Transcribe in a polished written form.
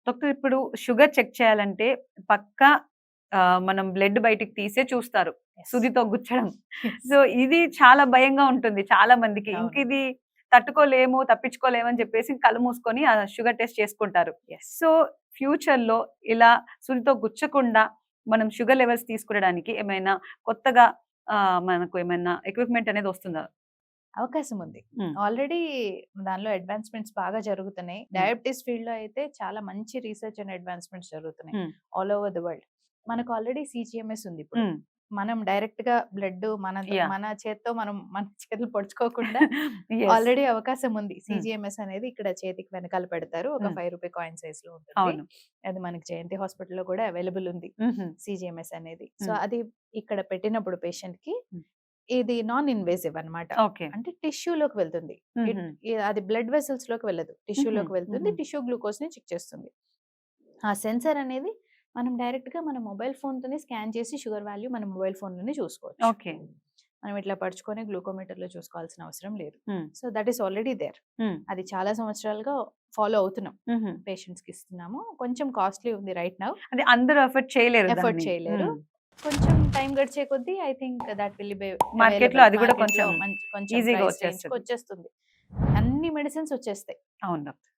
Doctor ఇప్పుడు sugar check చేయాలంటే పక్కా మనం బ్లడ్ బయటికి తీసే చూస్తారు. Yes. సూదితో గుచ్చడం. Yes. సో ఇది చాలా భయంగా ఉంటుంది చాలా మందికి. అవును. ఇంకిది తట్టుకోలేము, తప్పించుకోలేము అని చెప్పేసి కళ్ళు మూసుకొని ఆ షుగర్ టెస్ట్ చేసుకుంటారు. Yes. సో ఫ్యూచర్‌లో ఇలా సూదితో గుచ్చకుండా మనం షుగర్ లెవెల్స్ తీసుకునడానికి ఏమైనా కొత్తగా మనకు ఏమైనా ఎక్విప్‌మెంట్ అనేది వస్తుందా? అవకాశం ఉంది. హ్మ్. ఆల్రెడీ దానిలో అడ్వాన్స్‌మెంట్స్ బాగా జరుగుతున్నాయి. డయాబెటిస్ ఫీల్డ్‌లో అయితే చాలా మంచి రీసెర్చ్ అండ్ అడ్వాన్స్‌మెంట్స్ జరుగుతున్నాయి. హ్మ్. All over the world. మనకు ఆల్రెడీ సీజీఎంఎస్ ఉంది ఇప్పుడు. హ్మ్. మనం డైరెక్ట్‌గా బ్లడ్ యాహ్! మన చేత్తో మన చేతులు పొడుచుకోకుండా యెస్. ఆల్రెడీ అవకాశం ఉంది. సీజీఎంఎస్ అనేది ఇక్కడ చేతికి వెనకాల పెడతారు. ఒక హ్మ్. రూ. 5 కాయిన్ సైజ్‌లో ఉంటుంది. అవును. అది మనకి జయంతి హాస్పిటల్‌లో కూడా అవైలబుల్ ఉంది. హుహు. సీజీఎంఎస్ అనేది. సో హ్మ్. అది ఇక్కడ పెట్టినప్పుడు పేషెంట్‌కి హ్మ్. ఇది నాన్ ఇన్వేసివ్ అన్నమాట. ఓకే. అంటే టిష్యూలోకి వెళ్తుంది. హుహు. అది బ్లడ్ వెసల్స్ లోకి వెళ్ళదు. హుహు. టిష్యూలోకి వెళ్తుంది. హుహు. టిష్యూ గ్లూకోజ్‌ని చెక్ చేస్తుంది. ఆ సెన్సార్ అనేది మనం డైరెక్ట్‌గా మన మొబైల్ ఫోన్‌తోనే స్కాన్ చేసి షుగర్ వాల్యూ మన మొబైల్ ఫోన్‌లోనే చూసుకోవచ్చు. ఓకే. మనం ఇట్లా పరుచుకొని గ్లూకోమీటర్‌లో చూసుకోవాల్సిన అవసరం లేదు. Hmm. So that is already there. Hmm. అది చాలా సంవత్సరాలుగా ఫాలో అవుతున్నాం. హుహు. పేషెంట్స్‌కి ఇస్తున్నాము. కొంచెం కాస్ట్‌లీ ఉంది రైట్ నౌ. అంటే అందరూ ఎఫర్ట్ చేయలేరు ఎఫర్ట్ దాన్ని. చేయలేరు. హ్మ్. కొంచెం టైం గడిచే కొద్దీ I think that will be మార్కెట్‌లో అవైలబుల్. అది కూడా మార్కెట్‌లో కొంచెం కొంచెం ఈజీగా ప్రైస్ వచ్చేస్తది. రేంజ్‌కి వచ్చేస్తుంది. అన్ని మెడిసిన్స్ వచ్చేస్తాయి. అవును డాక్టర్.